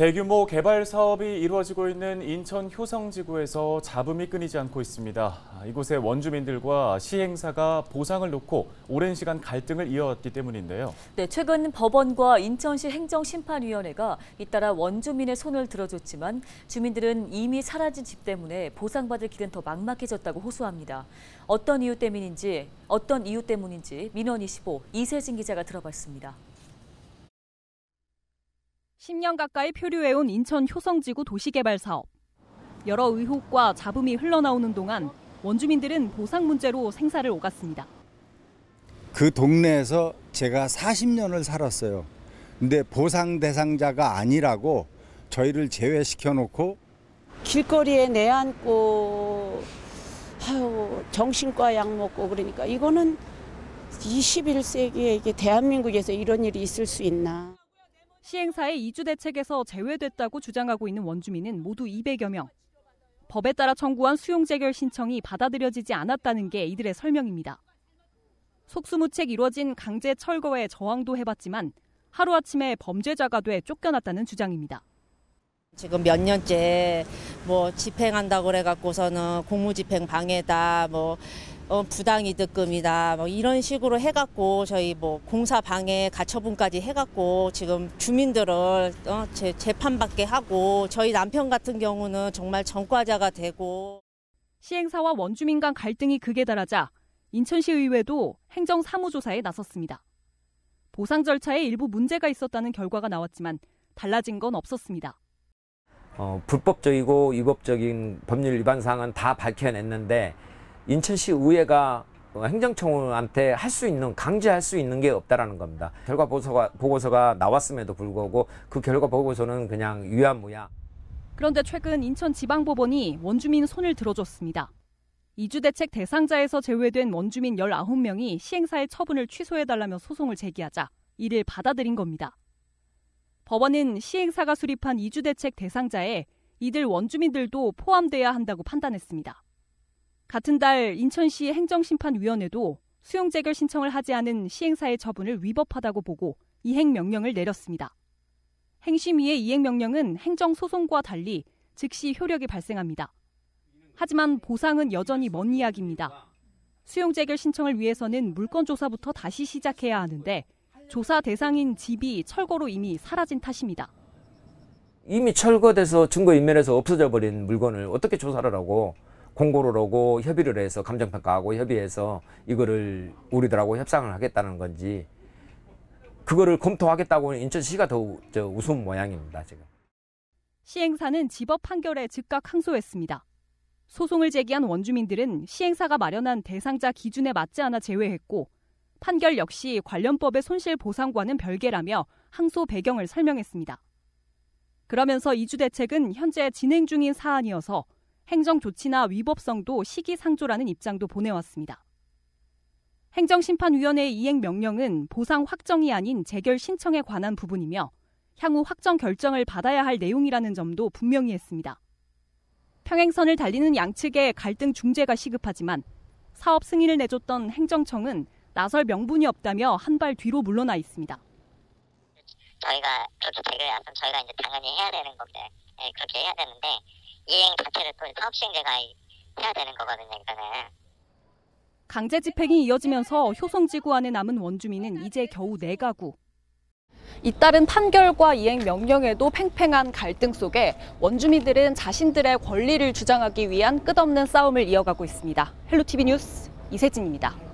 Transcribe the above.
대규모 개발 사업이 이루어지고 있는 인천 효성지구에서 잡음이 끊이지 않고 있습니다. 이곳의 원주민들과 시행사가 보상을 놓고 오랜 시간 갈등을 이어왔기 때문인데요. 네, 최근 법원과 인천시 행정심판위원회가 잇따라 원주민의 손을 들어줬지만 주민들은 이미 사라진 집 때문에 보상받을 길은 더 막막해졌다고 호소합니다. 어떤 이유 때문인지 민원25 이세진 기자가 들어봤습니다. 10년 가까이 표류해온 인천 효성지구 도시개발 사업. 여러 의혹과 잡음이 흘러나오는 동안 원주민들은 보상 문제로 생사를 오갔습니다. 그 동네에서 제가 40년을 살았어요. 근데 보상 대상자가 아니라고 저희를 제외시켜 놓고 길거리에 내앉고 정신과 약 먹고 그러니까 이거는 21세기에 이게 대한민국에서 이런 일이 있을 수 있나. 시행사의 이주 대책에서 제외됐다고 주장하고 있는 원주민은 모두 200여 명. 법에 따라 청구한 수용 재결 신청이 받아들여지지 않았다는 게 이들의 설명입니다. 속수무책 이루어진 강제 철거에 저항도 해봤지만 하루아침에 범죄자가 돼 쫓겨났다는 주장입니다. 지금 몇 년째 집행한다고 그래갖고서는 공무집행 방해다, 부당이득금이다, 이런 식으로 해갖고 저희 공사 방해 가처분까지 해갖고 지금 주민들을 재판받게 하고 저희 남편 같은 경우는 정말 전과자가 되고. 시행사와 원주민 간 갈등이 극에 달하자 인천시의회도 행정사무조사에 나섰습니다. 보상 절차에 일부 문제가 있었다는 결과가 나왔지만 달라진 건 없었습니다. 불법적이고 위법적인 법률 위반 사항은 다 밝혀냈는데 인천시 의회가 행정청원한테 강제할 수 있는 게 없다라는 겁니다. 결과 보고서가 나왔음에도 불구하고 그 결과 보고서는 그냥 유야무야. 그런데 최근 인천지방법원이 원주민 손을 들어줬습니다. 이주대책 대상자에서 제외된 원주민 19명이 시행사의 처분을 취소해달라며 소송을 제기하자 이를 받아들인 겁니다. 법원은 시행사가 수립한 이주대책 대상자에 이들 원주민들도 포함돼야 한다고 판단했습니다. 같은 달 인천시 행정심판위원회도 수용재결 신청을 하지 않은 시행사의 처분을 위법하다고 보고 이행명령을 내렸습니다. 행심위의 이행명령은 행정소송과 달리 즉시 효력이 발생합니다. 하지만 보상은 여전히 먼 이야기입니다. 수용재결 신청을 위해서는 물건조사부터 다시 시작해야 하는데 조사 대상인 집이 철거로 이미 사라진 탓입니다. 이미 철거돼서 증거인멸해서 없어져 버린 물건을 어떻게 조사를 하고 공고를 하고 협의를 해서 감정평가하고 협의해서 이거를 우리들하고 협상을 하겠다는 건지 그거를 검토하겠다고 인천시가 더 우스운 모양입니다. 지금. 시행사는 집업 판결에 즉각 항소했습니다. 소송을 제기한 원주민들은 시행사가 마련한 대상자 기준에 맞지 않아 제외했고 판결 역시 관련 법의 손실보상과는 별개라며 항소 배경을 설명했습니다. 그러면서 이주대책은 현재 진행 중인 사안이어서 행정조치나 위법성도 시기상조라는 입장도 보내왔습니다. 행정심판위원회의 이행명령은 보상 확정이 아닌 재결 신청에 관한 부분이며 향후 확정 결정을 받아야 할 내용이라는 점도 분명히 했습니다. 평행선을 달리는 양측의 갈등 중재가 시급하지만 사업 승인을 내줬던 행정청은 나설 명분이 없다며 한 발 뒤로 물러나 있습니다. 저희가 그렇게 재결이 안 되면 저희가 이제 당연히 해야 되는 건데 그렇게 해야 되는데 이행 자체를 또 사업 시행자가 해야 되는 거거든요. 이거는. 강제 집행이 이어지면서 효성지구 안에 남은 원주민은 이제 겨우 4가구. 잇따른 판결과 이행 명령에도 팽팽한 갈등 속에 원주민들은 자신들의 권리를 주장하기 위한 끝없는 싸움을 이어가고 있습니다. 헬로티비 뉴스 이세진입니다.